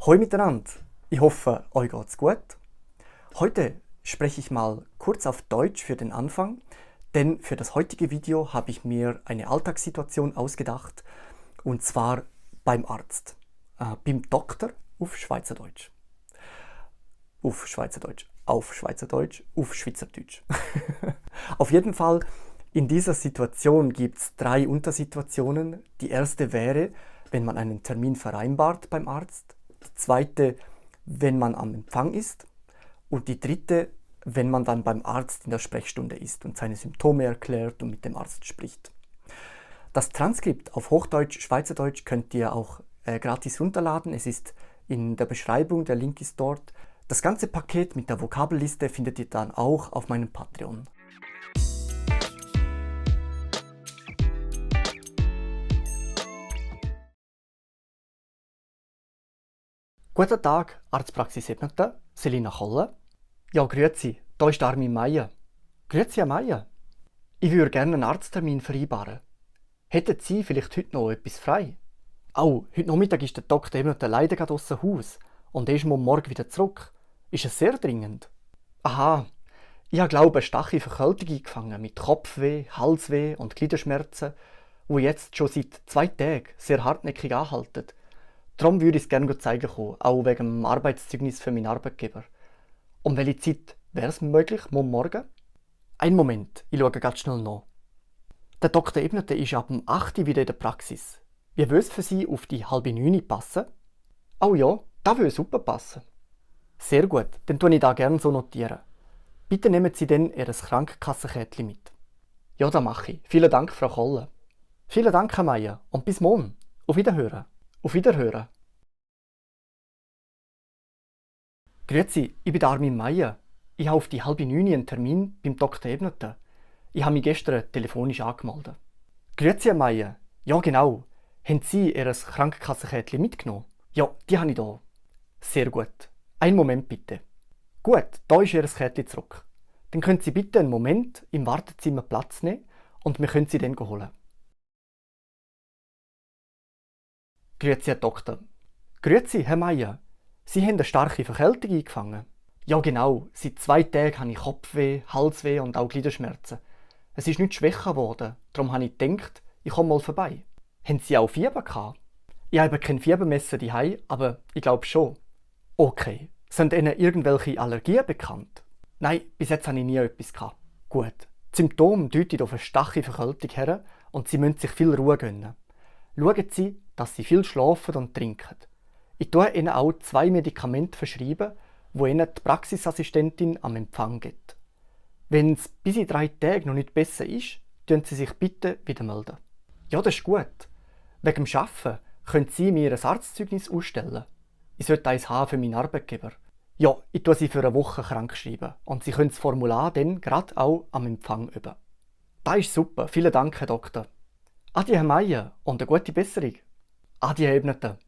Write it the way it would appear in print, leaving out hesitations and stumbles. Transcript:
Hoi miteinander, ich hoffe, euch geht's gut. Heute spreche ich mal kurz auf Deutsch für den Anfang, denn für das heutige Video habe ich mir eine Alltagssituation ausgedacht, und zwar beim Arzt, beim Doktor auf Schweizerdeutsch. Auf Schweizerdeutsch, auf Schweizerdeutsch, auf Schweizerdeutsch. Auf jeden Fall, in dieser Situation gibt es 3 Untersituationen. Die erste wäre, wenn man einen Termin vereinbart beim Arzt. Die zweite, wenn man am Empfang ist. Und die dritte, wenn man dann beim Arzt in der Sprechstunde ist und seine Symptome erklärt und mit dem Arzt spricht. Das Transkript auf Hochdeutsch, Schweizerdeutsch könnt ihr auch gratis runterladen. Es ist in der Beschreibung, der Link ist dort. Das ganze Paket mit der Vokabelliste findet ihr dann auch auf meinem Patreon. Guten Tag, Arztpraxis Ebneten, Selina Kolle. Ja, grüezi, da ist Armin Meier. Grüezi, Herr Meier. Ich würde gerne einen Arzttermin vereinbaren. Hätten Sie vielleicht heute noch etwas frei? Oh, heute Nachmittag ist der Dr. Ebneten leider gerade aus dem Haus und er ist morgen wieder zurück. Ist es sehr dringend? Aha, ich habe glaube eine starke Verkältung eingefangen mit Kopfweh, Halsweh und Gliederschmerzen, die jetzt schon seit 2 Tagen sehr hartnäckig anhalten. Darum würde ich es gerne zeigen kommen, auch wegen dem Arbeitszeugnis für meinen Arbeitgeber. Um welche Zeit wäre es möglich, morgen? Einen Moment, ich schaue ganz schnell nach. Der Dr. Ebneten ist ab dem 8. Uhr wieder in der Praxis. Wie würde es für Sie auf die 8:30 passen? Oh ja, das würde super passen. Sehr gut, dann tue ich das gerne so notieren. Bitte nehmen Sie dann Ihr Krankenkassenkärtchen mit. Ja, das mache ich. Vielen Dank, Frau Kolle. Vielen Dank, Herr Meier, und bis morgen. Auf Wiederhören. Auf Wiederhören. Grüezi, ich bin Armin Meier. Ich habe auf die 8:30 einen Termin beim Dr. Ebneten. Ich habe mich gestern telefonisch angemeldet. Grüezi, Herr Meier. Ja, genau. Haben Sie Ihr Krankenkassenkärtchen mitgenommen? Ja, die habe ich hier. Sehr gut. Einen Moment bitte. Gut, da ist Ihr Kärtchen zurück. Dann können Sie bitte einen Moment im Wartezimmer Platz nehmen und wir können Sie dann holen. Grüezi, Herr Doktor. Grüezi, Herr Meier. Sie haben eine starke Verkältung eingefangen. Ja genau, seit 2 Tagen habe ich Kopfweh, Halsweh und auch Gliederschmerzen. Es ist nicht schwächer geworden, darum habe ich gedacht, ich komme mal vorbei. Haben Sie auch Fieber gehabt? Ich habe kein Fiebermesser daheim, aber ich glaube schon. Okay, sind Ihnen irgendwelche Allergien bekannt? Nein, bis jetzt habe ich nie etwas gehabt. Gut, die Symptome deuten auf eine starke Verkältung her und Sie müssen sich viel Ruhe gönnen. Schauen Sie, dass Sie viel schlafen und trinken. Ich tue Ihnen auch 2 Medikamente verschreiben, die Ihnen die Praxisassistentin am Empfang gibt. Wenn es bis in 3 Tagen noch nicht besser ist, melden Sie sich bitte wieder melden. Ja, das ist gut. Wegen dem Arbeiten können Sie mir ein Arztzeugnis ausstellen. Ich sollte eins haben für meinen Arbeitgeber. Ja, ich tue Sie für eine Woche krank schreiben und Sie können das Formular dann gerade auch am Empfang üben. Das ist super, vielen Dank, Herr Doktor. Adi, Herr Meier, und eine gute Besserung. Adi, Herr Ebneten.